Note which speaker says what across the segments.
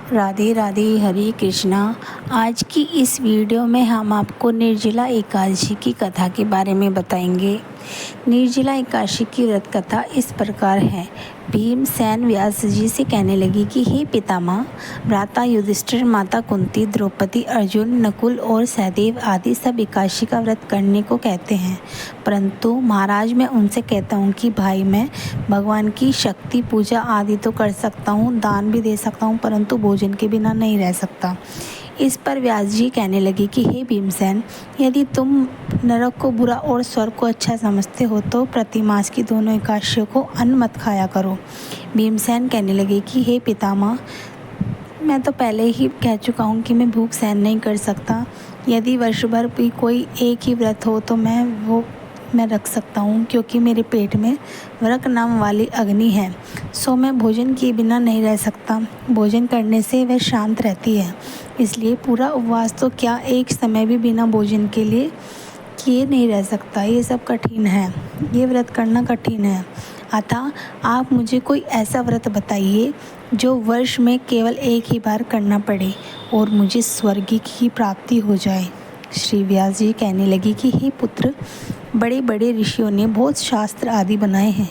Speaker 1: राधे राधे, हरे कृष्णा। आज की इस वीडियो में हम आपको निर्जला एकादशी की कथा के बारे में बताएंगे। निर्जला एकादशी की व्रत कथा इस प्रकार है। भीमसेन व्यास जी से कहने लगी कि हे पितामह, भ्राता युधिष्ठिर, माता कुंती, द्रौपदी, अर्जुन, नकुल और सहदेव आदि सब एकादशी का व्रत करने को कहते हैं, परंतु महाराज मैं उनसे कहता हूँ कि भाई मैं भगवान की शक्ति पूजा आदि तो कर सकता हूँ, दान भी दे सकता हूँ, परंतु भोजन के बिना नहीं रह सकता। इस पर व्यास जी कहने लगे कि हे भीमसेन, यदि तुम नरक को बुरा और स्वर्ग को अच्छा समझते हो तो प्रतिमास की दोनों एकादशियों को अन्न मत खाया करो। भीमसेन कहने लगे कि हे पितामह, मैं तो पहले ही कह चुका हूँ कि मैं भूख सहन नहीं कर सकता। यदि वर्ष भर भी कोई एक ही व्रत हो तो मैं रख सकता हूँ, क्योंकि मेरे पेट में व्रक नाम वाली अग्नि है, सो मैं भोजन किए बिना नहीं रह सकता। भोजन करने से वह शांत रहती है, इसलिए पूरा उपवास तो क्या, एक समय भी बिना भोजन के लिए किए नहीं रह सकता। ये सब कठिन है, ये व्रत करना कठिन है। अतः आप मुझे कोई ऐसा व्रत बताइए जो वर्ष में केवल एक ही बार करना पड़े और मुझे स्वर्ग की प्राप्ति हो जाए। श्री व्यास जी कहने लगी कि हे पुत्र, बड़े बड़े ऋषियों ने बहुत शास्त्र आदि बनाए हैं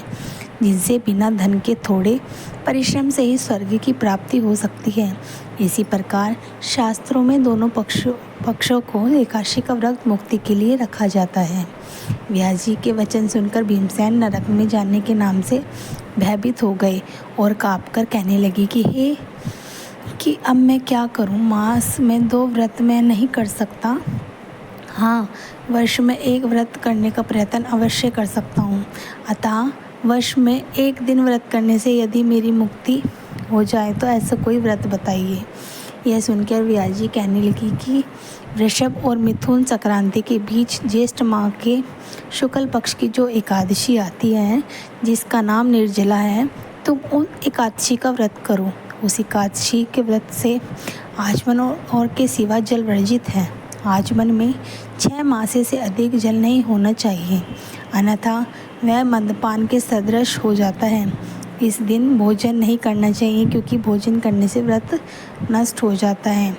Speaker 1: जिनसे बिना धन के थोड़े परिश्रम से ही स्वर्ग की प्राप्ति हो सकती है। इसी प्रकार शास्त्रों में दोनों पक्षों को एकादशी का व्रत मुक्ति के लिए रखा जाता है। व्यास जी के वचन सुनकर भीमसेन नरक में जाने के नाम से भयभीत हो गए और काँपकर कहने लगी कि अब मैं क्या करूं, मास में 2 व्रत मैं नहीं कर सकता। हाँ, वर्ष में एक व्रत करने का प्रयत्न अवश्य कर सकता हूँ। अतः वर्ष में एक दिन व्रत करने से यदि मेरी मुक्ति हो जाए तो ऐसा कोई व्रत बताइए। यह सुनकर व्यास जी कहने लगी कि वृषभ और मिथुन संक्रांति के बीच ज्येष्ठ माह के शुक्ल पक्ष की जो एकादशी आती है, जिसका नाम निर्जला है, तुम उन एकादशी का व्रत करो। उस एकादशी के व्रत से आचमन और के सिवा जल वर्जित है। आचमन में 6 मासे से अधिक जल नहीं होना चाहिए, अन्यथा वह मद्यपान के सदृश हो जाता है। इस दिन भोजन नहीं करना चाहिए, क्योंकि भोजन करने से व्रत नष्ट हो जाता है।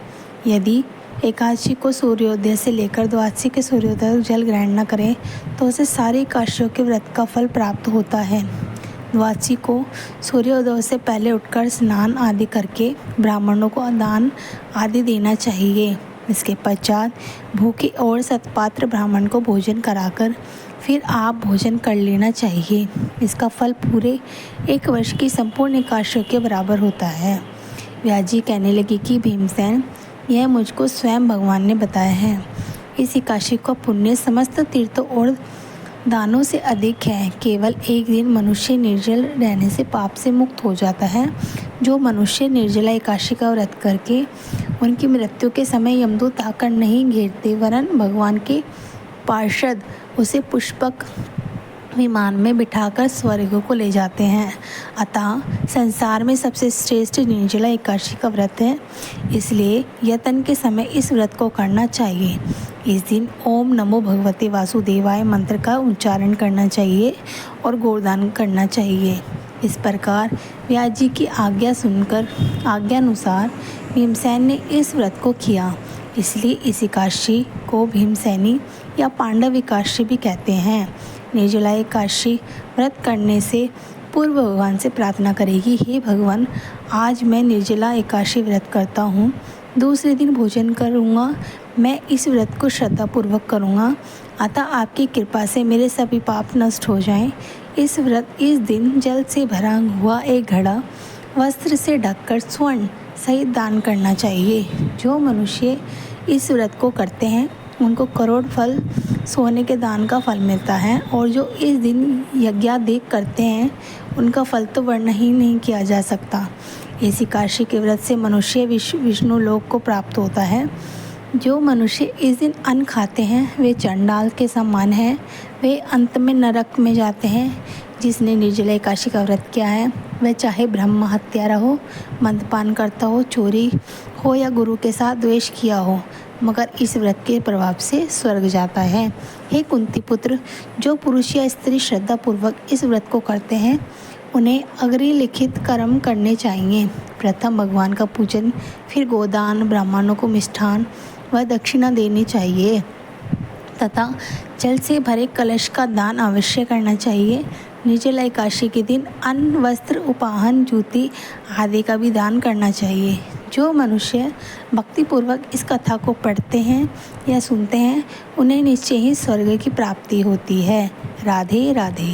Speaker 1: यदि एकादशी को सूर्योदय से लेकर द्वादशी के सूर्योदय तक जल ग्रहण न करें तो उसे सारी एकादशियों के व्रत का फल प्राप्त होता है। द्वादशी को सूर्योदय से पहले उठकर स्नान आदि करके ब्राह्मणों को दान आदि देना चाहिए। इसके पश्चात भूखे और सत्पात्र ब्राह्मण को भोजन कराकर फिर आप भोजन कर लेना चाहिए। इसका फल पूरे 1 वर्ष की संपूर्ण एकादशियों के बराबर होता है। व्यास जी कहने लगी कि भीमसेन, यह मुझको स्वयं भगवान ने बताया है। इस एकादशी का पुण्य समस्त तीर्थों और दानों से अधिक है। केवल एक दिन मनुष्य निर्जल रहने से पाप से मुक्त हो जाता है। जो मनुष्य निर्जला एकादशी का व्रत करके उनकी मृत्यु के समय यमदूत आकर नहीं घेरते, वरन भगवान के पार्षद उसे पुष्पक विमान में बिठाकर स्वर्ग को ले जाते हैं। अतः संसार में सबसे श्रेष्ठ निर्जला एकादशी का व्रत है, इसलिए यतन के समय इस व्रत को करना चाहिए। इस दिन ओम नमो भगवते वासुदेवाय मंत्र का उच्चारण करना चाहिए और गोदान करना चाहिए। इस प्रकार व्यास जी की आज्ञानुसार भीमसेन ने इस व्रत को किया। इसलिए इस एकादशी को भीमसेनी या पांडव एकादशी भी कहते हैं। निर्जला एकादशी व्रत करने से पूर्व भगवान से प्रार्थना करेगी, हे भगवान, आज मैं निर्जला एकादशी व्रत करता हूँ, दूसरे दिन भोजन करूँगा। मैं इस व्रत को श्रद्धापूर्वक करूँगा, अतः आपकी कृपा से मेरे सभी पाप नष्ट हो जाएं। इस दिन जल से भरा हुआ एक घड़ा वस्त्र से ढककर स्वर्ण सहित दान करना चाहिए। जो मनुष्य इस व्रत को करते हैं उनको करोड़ फल सोने के दान का फल मिलता है, और जो इस दिन यज्ञादि करते हैं उनका फल तो वर्णन ही नहीं किया जा सकता। इस एकादशी के व्रत से मनुष्य विष्णु लोक को प्राप्त होता है। जो मनुष्य इस दिन अन्न खाते हैं वे चंडाल के समान हैं, वे अंत में नरक में जाते हैं। जिसने निर्जला एकादशी का व्रत किया है वह चाहे ब्रह्म हत्यारा हो, मद्यपान करता हो, चोरी हो या गुरु के साथ द्वेष किया हो, मगर इस व्रत के प्रभाव से स्वर्ग जाता है। हे कुंती पुत्र, जो पुरुष या स्त्री श्रद्धापूर्वक इस व्रत को करते हैं उन्हें अग्रिलिखित कर्म करने चाहिए। प्रथम भगवान का पूजन, फिर गोदान, ब्राह्मणों को मिष्ठान व दक्षिणा देनी चाहिए तथा जल से भरे कलश का दान अवश्य करना चाहिए। निर्जला एकादशी के दिन अन्न, वस्त्र, उपाहन, जूती आदि का भी दान करना चाहिए। जो मनुष्य भक्तिपूर्वक इस कथा को पढ़ते हैं या सुनते हैं, उन्हें निश्चय ही स्वर्ग की प्राप्ति होती है। राधे राधे।